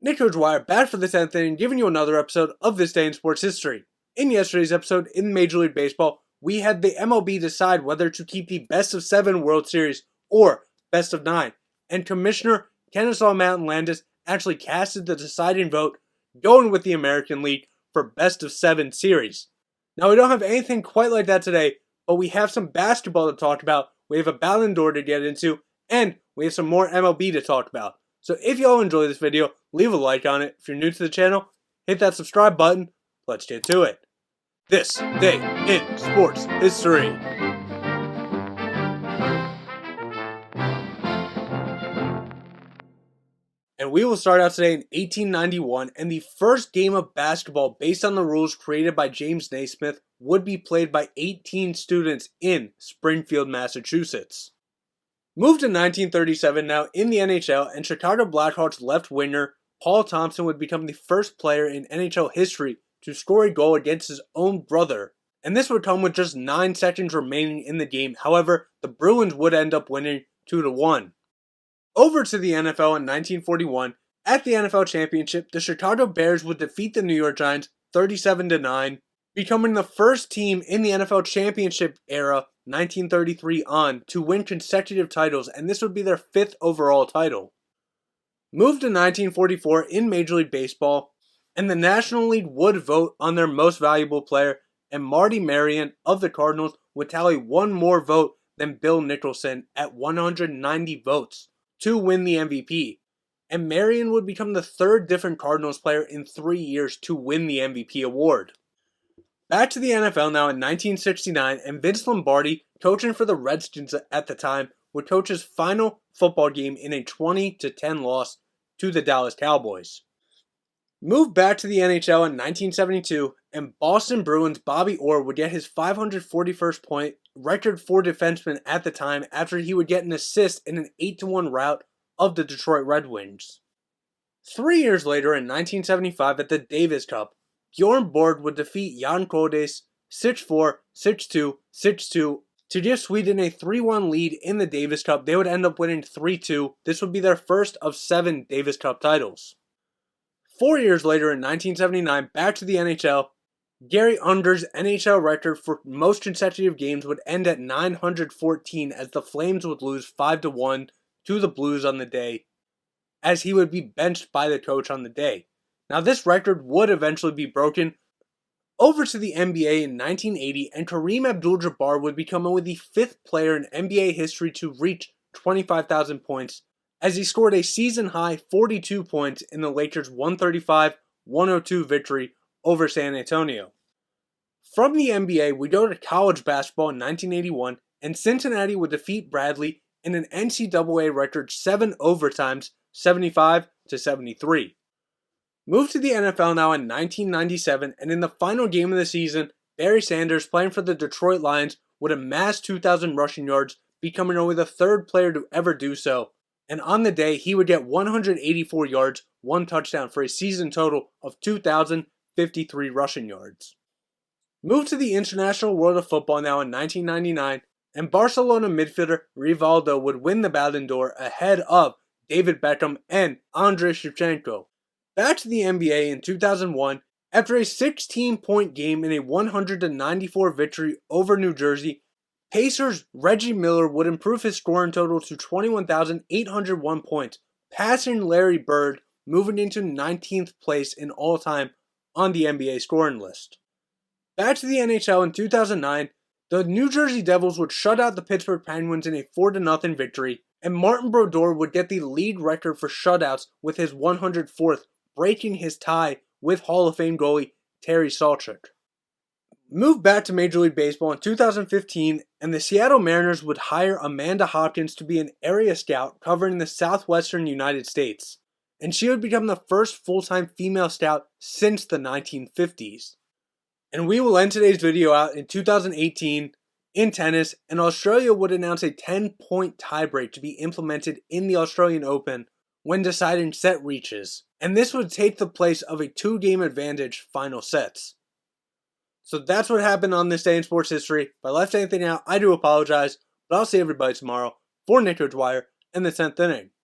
Nick Dwyer back for the 10th inning, giving you another episode of This Day in Sports History. In yesterday's episode, in Major League Baseball, we had the MLB decide whether to keep the Best of 7 World Series or Best of 9, and Commissioner Kennesaw Mountain Landis actually casted the deciding vote, going with the American League for Best of 7 series. Now, we don't have anything quite like that today, but we have some basketball to talk about, we have a Ballon d'Or to get into, and we have some more MLB to talk about. So if y'all enjoy this video, leave a like on it. If you're new to the channel, hit that subscribe button. Let's get to it. This Day in Sports History. And we will start out today in 1891, and the first game of basketball based on the rules created by James Naismith would be played by 18 students in Springfield, Massachusetts. Moved to 1937 now in the NHL, and Chicago Blackhawks left winger Paul Thompson would become the first player in NHL history to score a goal against his own brother. And this would come with just 9 seconds remaining in the game. However, the Bruins would end up winning 2-1. Over to the NFL in 1941, at the NFL Championship, the Chicago Bears would defeat the New York Giants 37-9, becoming the first team in the NFL Championship era 1933 on to win consecutive titles, and this would be their 5th overall title. Moved to 1944 in Major League Baseball, and the National League would vote on their most valuable player, and Marty Marion of the Cardinals would tally one more vote than Bill Nicholson at 190 votes to win the MVP. And Marion would become the 3rd different Cardinals player in 3 years to win the MVP award. Back to the NFL now in 1969, and Vince Lombardi, coaching for the Redskins at the time, would coach his final football game in a 20-10 loss to the Dallas Cowboys. Moved back to the NHL in 1972, and Boston Bruins Bobby Orr would get his 541st point, record for defenseman at the time, after he would get an assist in an 8-1 rout of the Detroit Red Wings. 3 years later in 1975 at the Davis Cup, Bjorn Borg would defeat Jan Kodis 6-4, 6-2, 6-2 to give Sweden a 3-1 lead in the Davis Cup. They would end up winning 3-2. This would be their first of 7 Davis Cup titles. 4 years later in 1979, back to the NHL, Gary Under's NHL record for most consecutive games would end at 914 as the Flames would lose 5-1 to the Blues on the day, as he would be benched by the coach on the day. Now this record would eventually be broken. Over to the NBA in 1980, and Kareem Abdul-Jabbar would become only the 5th player in NBA history to reach 25,000 points, as he scored a season-high 42 points in the Lakers' 135-102 victory over San Antonio. From the NBA, we go to college basketball in 1981, and Cincinnati would defeat Bradley in an NCAA record 7 overtimes, 75-73. Moved to the NFL now in 1997, and in the final game of the season, Barry Sanders, playing for the Detroit Lions, would amass 2,000 rushing yards, becoming only the 3rd player to ever do so. And on the day, he would get 184 yards, 1 touchdown for a season total of 2,053 rushing yards. Moved to the international world of football now in 1999, and Barcelona midfielder Rivaldo would win the Ballon d'Or ahead of David Beckham and Andrei Shevchenko. Back to the NBA in 2001, after a 16-point game in a 194 victory over New Jersey, Pacers' Reggie Miller would improve his scoring total to 21,801 points, passing Larry Bird, moving into 19th place in all-time on the NBA scoring list. Back to the NHL in 2009, the New Jersey Devils would shut out the Pittsburgh Penguins in a 4-0 victory, and Martin Brodeur would get the league record for shutouts with his 104th, breaking his tie with Hall of Fame goalie Terry Sawchuk. Moved back to Major League Baseball in 2015, and the Seattle Mariners would hire Amanda Hopkins to be an area scout covering the southwestern United States, and she would become the first full-time female scout since the 1950s. And we will end today's video out in 2018 in tennis, and Australia would announce a 10-point tiebreak to be implemented in the Australian Open when deciding set reaches, and this would take the place of a 2-game advantage final sets. So that's what happened on this day in sports history. If I left anything out, I do apologize, but I'll see everybody tomorrow for Nick Dwyer and the 10th inning.